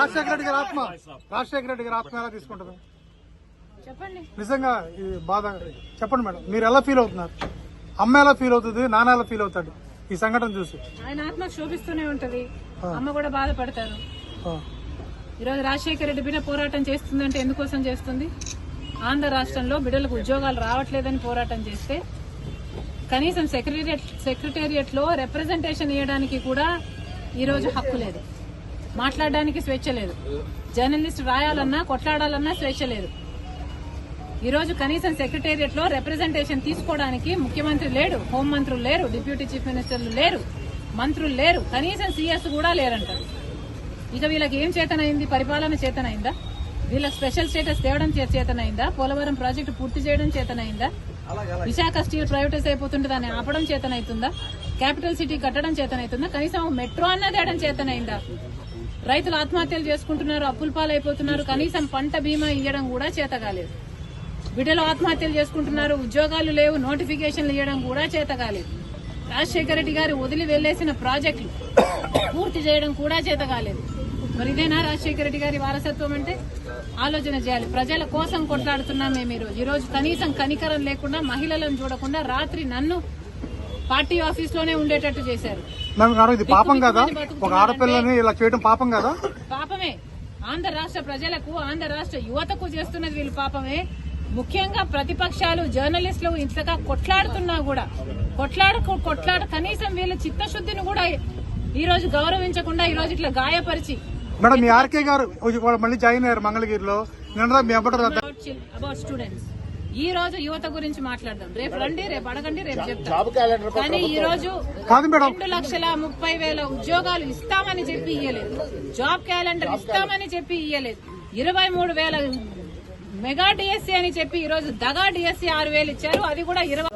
రాజశేఖర రెడ్డి గారి ఆత్మ ఎలా తీసుకుంటారు చెప్పండి. నిజంగా ఈ బాధ చెప్పండి మేడం, మీరు ఎలా ఫీల్ అవుతున్నారు? అమ్మ ఎలా ఫీల్ అవుతుంది, నాన్న ఎలా ఫీల్ అవుతాడు ఈ సంఘటన చూసి? ఆయన ఆత్మ శోభిస్తూనే ఉంటది, అమ్మ కూడా బాధపడతారు. ఈరోజు రాజశేఖర రెడ్డి బిడ్డ పోరాటం చేస్తుందంటే ఎందుకోసం చేస్తుంది? ఆంధ్ర రాష్ట్రంలో బిడ్డలకు ఉద్యోగాలు రావట్లేదని పోరాటం చేస్తే కనీసం సెక్రటేరియట్ లో రిప్రజెంటేషన్ ఇవ్వడానికి కూడా ఈరోజు హక్కు లేదు, మాట్లాడడానికి స్వేచ్ఛ లేదు, జర్నలిస్ట్ రాయాలన్నా కొట్లాడాలన్నా స్వేచ్ఛ లేదు. ఈరోజు కనీసం సెక్రటేరియట్ లో రిప్రజెంటేషన్ తీసుకోవడానికి ముఖ్యమంత్రి లేడు, హోంమంత్రులు లేరు, డిప్యూటీ చీఫ్ మినిస్టర్లు లేరు, మంత్రులు లేరు, కనీసం సీఎస్ కూడా లేరంటారు. ఇక వీళ్ళకి ఏం చేతనైంది? పరిపాలన చేతనైందా? వీళ్ళకి స్పెషల్ స్టేటస్ తేవడం చేతనైందా? పోలవరం ప్రాజెక్టు పూర్తి చేయడం చేతనైందా? విశాఖ స్టీల్ ప్రైవేటైజ్ అయిపోతుంటే దాన్ని ఆపడం చేతనైతుందా? క్యాపిటల్ సిటీ కట్టడం చేతనైతుందా? కనీసం మెట్రో అన్న తేయడం చేతనైందా? రైతులు ఆత్మహత్యలు చేసుకుంటున్నారు, అప్పుల పాలైపోతున్నారు, కనీసం పంట బీమా ఇవ్వడం కూడా చేత కాలేదు. బిడ్డలు ఆత్మహత్యలు చేసుకుంటున్నారు, ఉద్యోగాలు లేవు, నోటిఫికేషన్లు ఇవ్వడం కూడా చేత కాలేదు. రాజశేఖర రెడ్డి గారు వదిలి వెళ్లేసిన ప్రాజెక్టులు పూర్తి చేయడం కూడా చేత కాలేదు. మరి ఇదేనా రాజశేఖర రెడ్డి గారి వారసత్వం అంటే? ఆలోచన చేయాలి. ప్రజల కోసం కొట్లాడుతున్నాం మేము ఈరోజు కనీసం కనికరం లేకుండా, మహిళలను చూడకుండా రాత్రి నన్ను పార్టీ ఆఫీస్ లోనే ఉండేటట్టు చేశారు. ఇది పాపం కదా? ఒక ఆడపిల్లని ఇలా చేయడం పాపం కదా? పాపమే. ఆంధ్ర రాష్ట్ర ప్రజలకు, ఆంధ్ర రాష్ట్ర యువతకు చేస్తున్నది వీళ్ళు పాపమే. ముఖ్యంగా ప్రతిపక్షాలు, జర్నలిస్టులు ఇంతగా కొట్లాడుతున్నా కూడా కొట్లాడ కనీసం వీళ్ళ చిత్తశుద్ధిని కూడా ఈ రోజు గౌరవించకుండా ఈ రోజు ఇట్లా గాయపరిచి. మేడం, మీ ఆర్కే గారు మళ్ళీ జాయిన్ అయ్యారు మంగళగిరిలో. అబౌట్ స్టూడెంట్స్ ఈ రోజు యువత గురించి మాట్లాడదాం. రేపు రండి, రేపు అడగండి, రేపు చెప్తాం. కానీ ఈ రోజు 2,30,000 ఉద్యోగాలు ఇస్తామని చెప్పి ఇయ్యలేదు, జాబ్ క్యాలెండర్ ఇస్తామని చెప్పి ఇయ్యలేదు, 23,000 మెగా డిఎస్సీ అని చెప్పి ఈ రోజు దగా డిఎస్సీ 6,000 ఇచ్చారు. అది కూడా 20